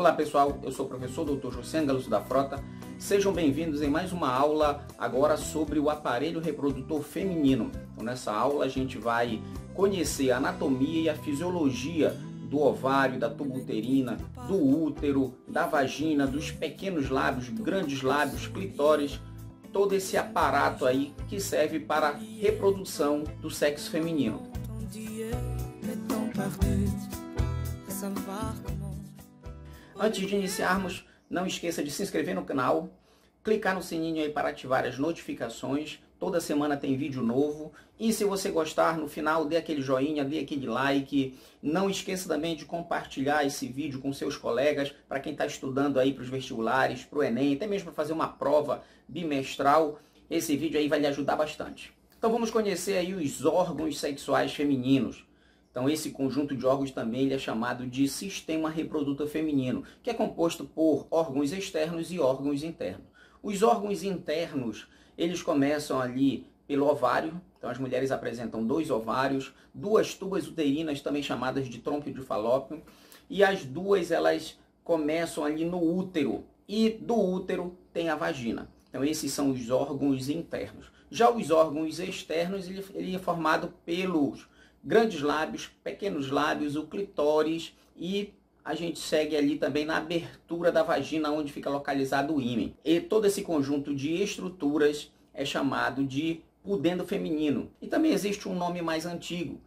Olá pessoal, eu sou o professor Dr. José Galoso da Frota. Sejam bem-vindos em mais uma aula agora sobre o aparelho reprodutor feminino. Então, nessa aula a gente vai conhecer a anatomia e a fisiologia do ovário, da tuba uterina, do útero, da vagina, dos pequenos lábios, grandes lábios, clitóris, todo esse aparato aí que serve para a reprodução do sexo feminino. Antes de iniciarmos, não esqueça de se inscrever no canal, clicar no sininho aí para ativar as notificações. Toda semana tem vídeo novo. E se você gostar, no final dê aquele joinha, dê aquele like. Não esqueça também de compartilhar esse vídeo com seus colegas, para quem está estudando aí para os vestibulares, para o Enem, até mesmo para fazer uma prova bimestral. Esse vídeo aí vai lhe ajudar bastante. Então vamos conhecer aí os órgãos sexuais femininos. Então esse conjunto de órgãos também ele é chamado de sistema reprodutor feminino, que é composto por órgãos externos e órgãos internos. Os órgãos internos, eles começam ali pelo ovário. Então as mulheres apresentam 2 ovários, 2 tubas uterinas, também chamadas de trompo de falópio, e as duas elas começam ali no útero, e do útero tem a vagina. Então esses são os órgãos internos. Já os órgãos externos, ele é formado pelos grandes lábios, pequenos lábios, o clitóris, e a gente segue ali também na abertura da vagina, onde fica localizado o ímen. E todo esse conjunto de estruturas é chamado de pudendo feminino. E também existe um nome mais antigo,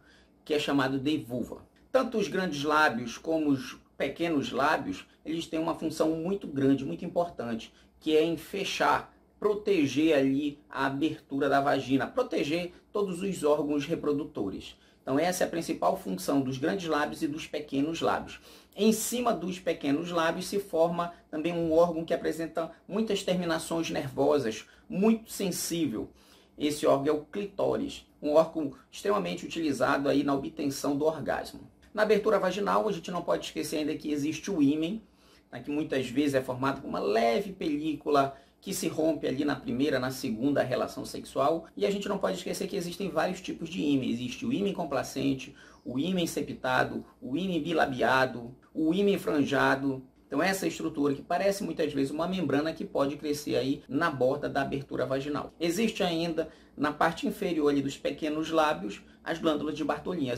que é chamado de vulva. Tanto os grandes lábios como os pequenos lábios, eles têm uma função muito grande, muito importante, que é em fechar, proteger ali a abertura da vagina, proteger todos os órgãos reprodutores. Então essa é a principal função dos grandes lábios e dos pequenos lábios. Em cima dos pequenos lábios se forma também um órgão que apresenta muitas terminações nervosas, muito sensível. Esse órgão é o clitóris, um órgão extremamente utilizado aí na obtenção do orgasmo. Na abertura vaginal, a gente não pode esquecer ainda que existe o ímen, que muitas vezes é formado por uma leve película que se rompe ali na primeira, na segunda relação sexual. E a gente não pode esquecer que existem vários tipos de ímen. Existe o ímen complacente, o ímen septado, o ímen bilabiado, o ímen franjado. Então essa estrutura que parece muitas vezes uma membrana que pode crescer aí na borda da abertura vaginal. Existe ainda na parte inferior ali dos pequenos lábios as glândulas de Bartolin.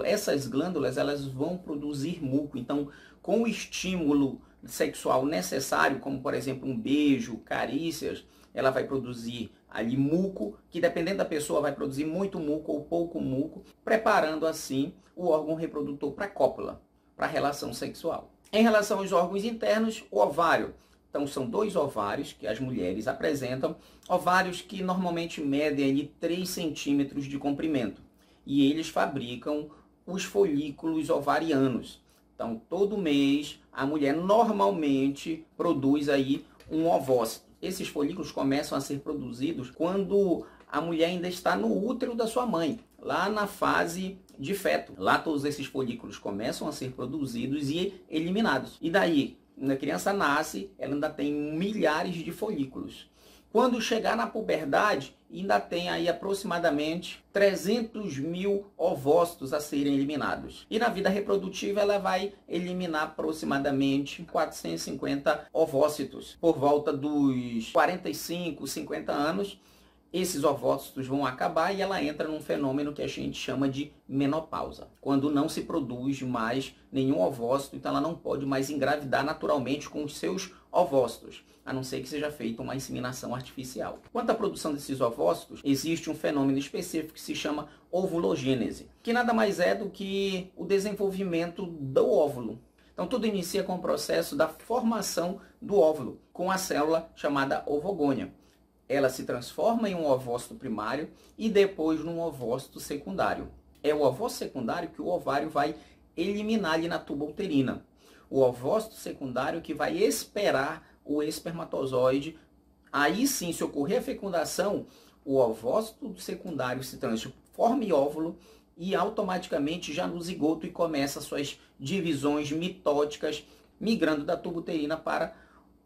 Essas glândulas elas vão produzir muco. Então com o estímulo sexual necessário, como por exemplo um beijo, carícias, ela vai produzir ali muco, que dependendo da pessoa vai produzir muito muco ou pouco muco, preparando assim o órgão reprodutor para a cópula, para a relação sexual. Em relação aos órgãos internos, o ovário. Então são 2 ovários que as mulheres apresentam, ovários que normalmente medem ali 3 centímetros de comprimento, e eles fabricam os folículos ovarianos. Então, todo mês, a mulher normalmente produz aí um ovócito. Esses folículos começam a ser produzidos quando a mulher ainda está no útero da sua mãe, lá na fase de feto. Lá todos esses folículos começam a ser produzidos e eliminados. E daí, quando a criança nasce, ela ainda tem milhares de folículos. Quando chegar na puberdade, ainda tem aí aproximadamente 300 mil ovócitos a serem eliminados. E na vida reprodutiva ela vai eliminar aproximadamente 450 ovócitos. Por volta dos 45, 50 anos, esses ovócitos vão acabar e ela entra num fenômeno que a gente chama de menopausa. Quando não se produz mais nenhum ovócito, então ela não pode mais engravidar naturalmente com os seus ovócitos, a não ser que seja feita uma inseminação artificial. Quanto à produção desses ovócitos, existe um fenômeno específico que se chama ovulogênese, que nada mais é do que o desenvolvimento do óvulo. Então tudo inicia com o processo da formação do óvulo, com a célula chamada ovogônia. Ela se transforma em um ovócito primário e depois num ovócito secundário. É o ovócito secundário que o ovário vai eliminar ali na tuba uterina. O ovócito secundário que vai esperar o espermatozoide. Aí sim, se ocorrer a fecundação, o ovócito secundário se transforma em óvulo e automaticamente já no zigoto e começa suas divisões mitóticas, migrando da tuba uterina para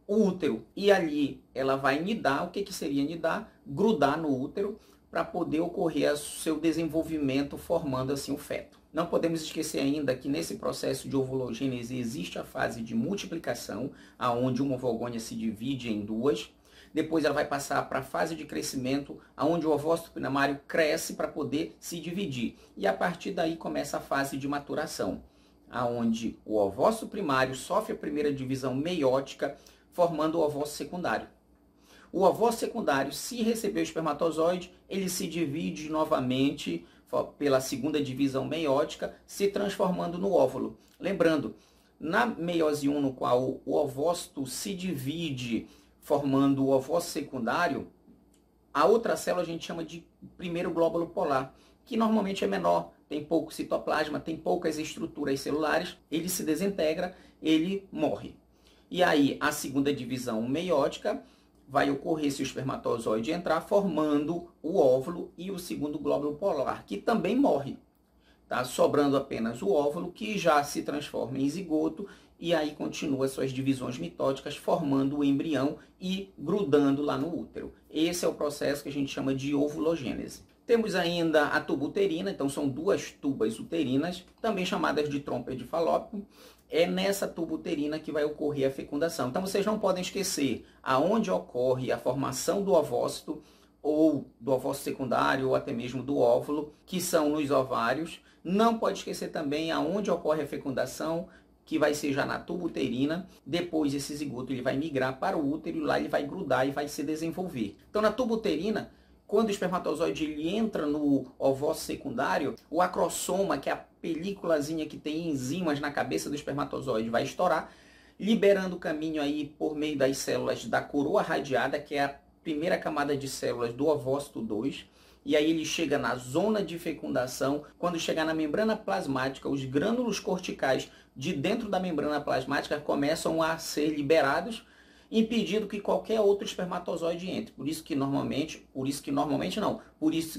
o útero. E ali ela vai nidar. O que seria nidar? Grudar no útero para poder ocorrer o seu desenvolvimento, formando assim o feto. Não podemos esquecer ainda que nesse processo de ovulogênese existe a fase de multiplicação, aonde uma ovogônia se divide em duas. Depois ela vai passar para a fase de crescimento, aonde o ovócito primário cresce para poder se dividir. E a partir daí começa a fase de maturação, aonde o ovócito primário sofre a primeira divisão meiótica, formando o ovócito secundário. O ovócito secundário, se receber o espermatozoide, ele se divide novamente pela segunda divisão meiótica, se transformando no óvulo. Lembrando, na meiose 1, no qual o ovócito se divide formando o ovócito secundário, a outra célula a gente chama de primeiro glóbulo polar, que normalmente é menor, tem pouco citoplasma, tem poucas estruturas celulares, ele se desintegra, ele morre. E aí a segunda divisão meiótica vai ocorrer se o espermatozoide entrar, formando o óvulo e o segundo glóbulo polar, que também morre, tá? Sobrando apenas o óvulo, que já se transforma em zigoto, e aí continua suas divisões mitóticas, formando o embrião e grudando lá no útero. Esse é o processo que a gente chama de ovulogênese. Temos ainda a tuba uterina, então são duas tubas uterinas, também chamadas de trompa de Falópio. É nessa tuba uterina que vai ocorrer a fecundação. Então vocês não podem esquecer aonde ocorre a formação do ovócito, ou do ovócito secundário, ou até mesmo do óvulo, que são nos ovários. Não pode esquecer também aonde ocorre a fecundação, que vai ser já na tuba uterina. Depois esse zigoto ele vai migrar para o útero, e lá ele vai grudar e vai se desenvolver. Então na tuba uterina, quando o espermatozoide ele entra no ovócito secundário, o acrossoma, que é a películazinha que tem enzimas na cabeça do espermatozoide, vai estourar, liberando o caminho aí por meio das células da coroa radiada, que é a primeira camada de células do ovócito 2. E aí ele chega na zona de fecundação. Quando chegar na membrana plasmática, os grânulos corticais de dentro da membrana plasmática começam a ser liberados, impedindo que qualquer outro espermatozoide entre. Por isso que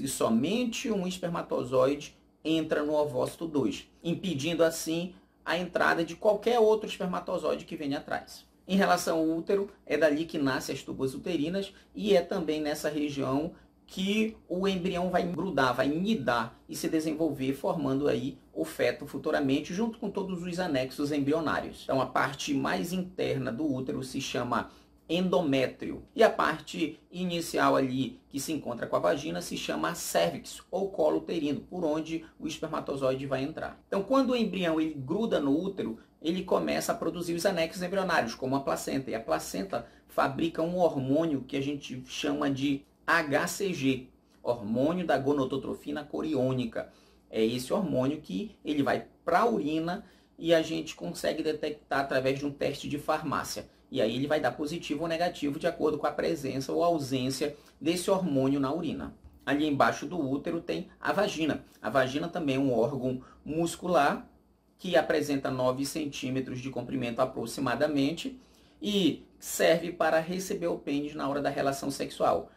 somente um espermatozoide entra no ovócito 2, impedindo assim a entrada de qualquer outro espermatozoide que venha atrás. Em relação ao útero, é dali que nascem as tubas uterinas, e é também nessa região que o embrião vai grudar, vai nidar e se desenvolver, formando aí o feto futuramente, junto com todos os anexos embrionários. Então a parte mais interna do útero se chama endométrio, e a parte inicial ali que se encontra com a vagina se chama cérvix, ou colo uterino, por onde o espermatozoide vai entrar. Então quando o embrião ele gruda no útero, ele começa a produzir os anexos embrionários, como a placenta, e a placenta fabrica um hormônio que a gente chama de HCG, hormônio da gonadotrofina coriônica. É esse hormônio que ele vai para a urina e a gente consegue detectar através de um teste de farmácia. E aí ele vai dar positivo ou negativo de acordo com a presença ou ausência desse hormônio na urina. Ali embaixo do útero tem a vagina. A vagina também é um órgão muscular que apresenta 9 centímetros de comprimento aproximadamente e serve para receber o pênis na hora da relação sexual.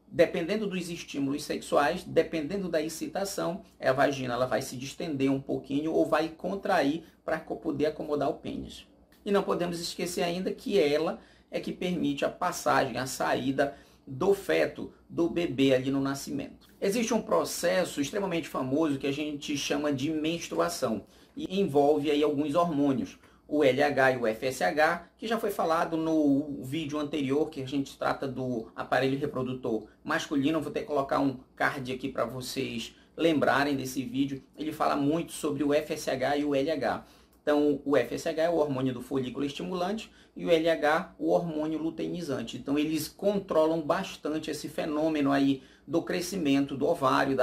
Dependendo dos estímulos sexuais, dependendo da excitação, a vagina ela vai se distender um pouquinho ou vai contrair para poder acomodar o pênis. E não podemos esquecer ainda que ela é que permite a passagem, a saída do feto, do bebê ali no nascimento. Existe um processo extremamente famoso que a gente chama de menstruação e envolve aí alguns hormônios, o LH e o FSH, que já foi falado no vídeo anterior, que a gente trata do aparelho reprodutor masculino. Vou ter que colocar um card aqui para vocês lembrarem desse vídeo. Ele fala muito sobre o FSH e o LH. Então, o FSH é o hormônio do folículo estimulante e o LH, o hormônio luteinizante. Então, eles controlam bastante esse fenômeno aí do crescimento do ovário,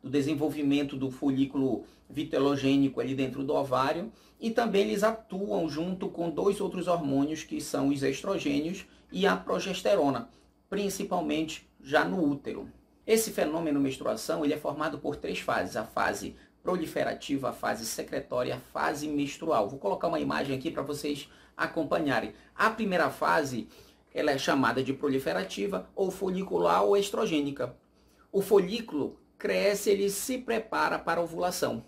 do desenvolvimento do folículo vitelogênico ali dentro do ovário. E também eles atuam junto com 2 outros hormônios, que são os estrogênios e a progesterona, principalmente já no útero. Esse fenômeno menstruação ele é formado por 3 fases. A fase proliferativa, a fase secretória, a fase menstrual. Vou colocar uma imagem aqui para vocês acompanharem. A primeira fase ela é chamada de proliferativa, ou folicular ou estrogênica. O folículo cresce, ele se prepara para a ovulação.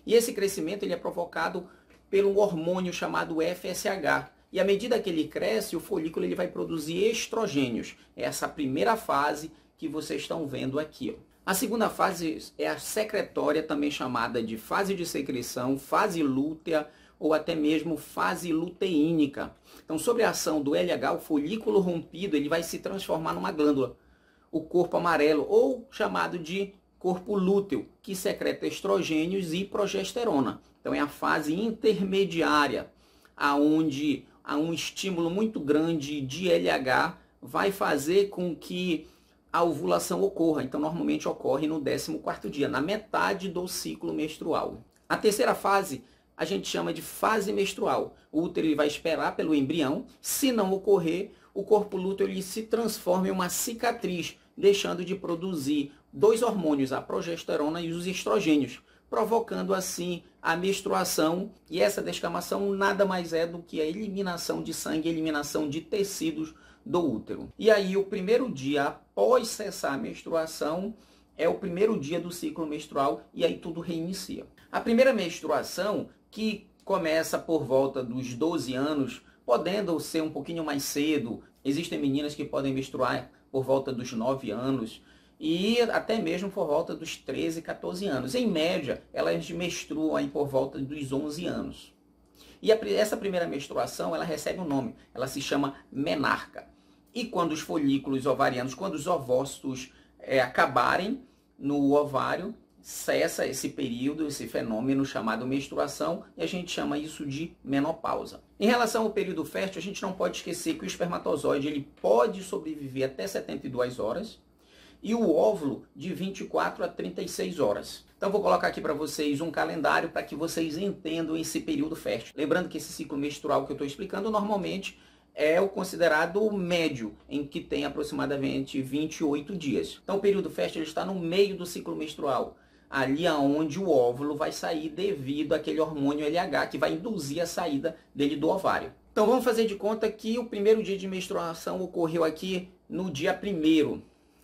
E esse crescimento ele é provocado pelo hormônio chamado FSH. E à medida que ele cresce, o folículo ele vai produzir estrogênios. É essa primeira fase que vocês estão vendo aqui. A segunda fase é a secretória, também chamada de fase de secreção, fase lútea ou até mesmo fase luteínica. Então, sobre a ação do LH, o folículo rompido ele vai se transformar numa glândula, o corpo amarelo, ou chamado de corpo lúteo, que secreta estrogênios e progesterona. Então, é a fase intermediária, aonde há um estímulo muito grande de LH vai fazer com que a ovulação ocorra. Então, normalmente ocorre no 14º dia, na metade do ciclo menstrual. A terceira fase a gente chama de fase menstrual. O útero ele vai esperar pelo embrião. Se não ocorrer, o corpo lúteo ele se transforma em uma cicatriz, deixando de produzir dois hormônios, a progesterona e os estrogênios, provocando assim a menstruação. E essa descamação nada mais é do que a eliminação de sangue, eliminação de tecidos do útero. E aí o primeiro dia após cessar a menstruação é o primeiro dia do ciclo menstrual e aí tudo reinicia. A primeira menstruação, que começa por volta dos 12 anos, podendo ser um pouquinho mais cedo, existem meninas que podem menstruar por volta dos 9 anos e até mesmo por volta dos 13, 14 anos. Em média, elas menstruam aí por volta dos 11 anos. E essa primeira menstruação, ela recebe um nome, ela se chama menarca. E quando os folículos ovarianos, quando os ovócitos acabarem no ovário, cessa esse período, esse fenômeno chamado menstruação, e a gente chama isso de menopausa. Em relação ao período fértil, a gente não pode esquecer que o espermatozoide ele pode sobreviver até 72 horas e o óvulo de 24 a 36 horas. Então vou colocar aqui para vocês um calendário para que vocês entendam esse período fértil. Lembrando que esse ciclo menstrual que eu estou explicando normalmente é o considerado médio, em que tem aproximadamente 28 dias. Então o período fértil ele está no meio do ciclo menstrual, ali aonde o óvulo vai sair devido àquele hormônio LH que vai induzir a saída dele do ovário. Então vamos fazer de conta que o primeiro dia de menstruação ocorreu aqui no dia 1º.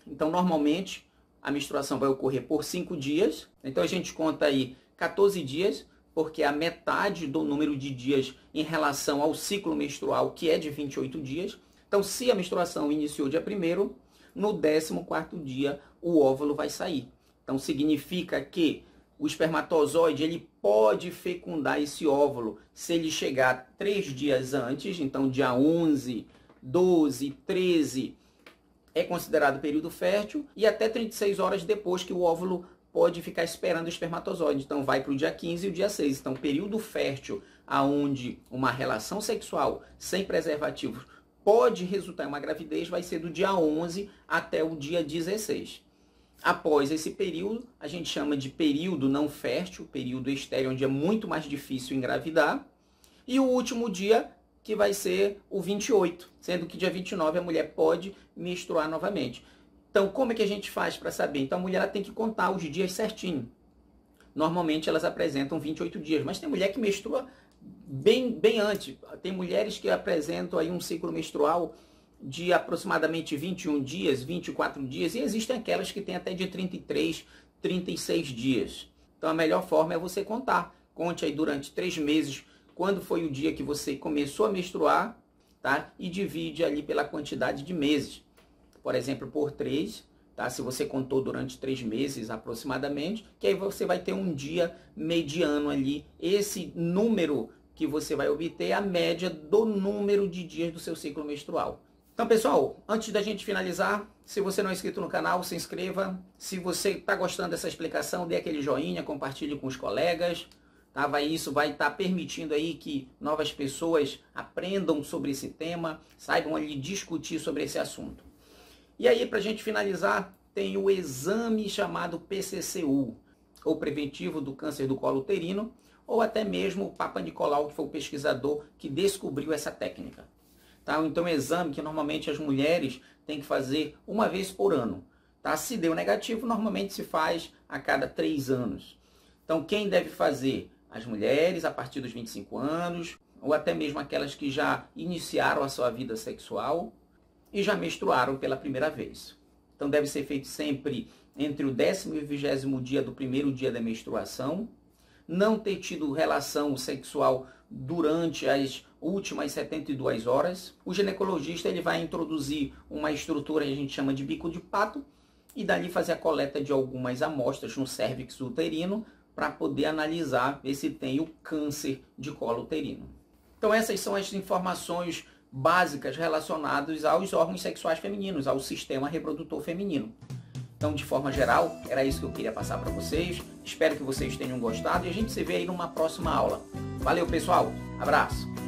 Então normalmente a menstruação vai ocorrer por 5 dias. Então a gente conta aí 14 dias, porque é a metade do número de dias em relação ao ciclo menstrual, que é de 28 dias. Então se a menstruação iniciou dia 1º, no 14º dia o óvulo vai sair. Então significa que o espermatozoide ele pode fecundar esse óvulo se ele chegar 3 dias antes, então dia 11, 12, 13 é considerado período fértil, e até 36 horas depois que o óvulo pode ficar esperando o espermatozoide. Então vai para o dia 15 e o dia 6. Então período fértil, aonde uma relação sexual sem preservativos pode resultar em uma gravidez, vai ser do dia 11 até o dia 16. Após esse período, a gente chama de período não fértil, período estéril, onde é muito mais difícil engravidar. E o último dia, que vai ser o 28, sendo que dia 29 a mulher pode menstruar novamente. Então, como é que a gente faz para saber? Então, a mulher ela tem que contar os dias certinho. Normalmente, elas apresentam 28 dias, mas tem mulher que menstrua bem antes. Tem mulheres que apresentam aí um ciclo menstrual de aproximadamente 21 dias, 24 dias, e existem aquelas que têm até de 33, 36 dias. Então a melhor forma é você contar. Conte aí durante 3 meses, quando foi o dia que você começou a menstruar, tá? E divide ali pela quantidade de meses. Por exemplo, por 3, tá? Se você contou durante 3 meses aproximadamente, que aí você vai ter um dia mediano ali. Esse número que você vai obter é a média do número de dias do seu ciclo menstrual. Então, pessoal, antes da gente finalizar, se você não é inscrito no canal, se inscreva. Se você está gostando dessa explicação, dê aquele joinha, compartilhe com os colegas. Tá? Isso vai estar permitindo aí que novas pessoas aprendam sobre esse tema, saibam ali discutir sobre esse assunto. E aí, para a gente finalizar, tem o exame chamado PCCU, ou Preventivo do Câncer do Colo Uterino, ou até mesmo o Papa Nicolau, que foi o pesquisador que descobriu essa técnica. Tá? Então, um exame que normalmente as mulheres têm que fazer uma vez por ano. Tá? Se deu negativo, normalmente se faz a cada 3 anos. Então, quem deve fazer? As mulheres a partir dos 25 anos, ou até mesmo aquelas que já iniciaram a sua vida sexual e já menstruaram pela primeira vez. Então, deve ser feito sempre entre o 10º e o 20º dia do primeiro dia da menstruação. Não ter tido relação sexual durante as últimas 72 horas. O ginecologista ele vai introduzir uma estrutura que a gente chama de bico de pato, e dali fazer a coleta de algumas amostras no cérvix uterino para poder analisar, ver se tem o câncer de colo uterino. Então essas são as informações básicas relacionadas aos órgãos sexuais femininos, ao sistema reprodutor feminino. Então, de forma geral, era isso que eu queria passar para vocês. Espero que vocês tenham gostado e a gente se vê aí numa próxima aula. Valeu, pessoal. Abraço.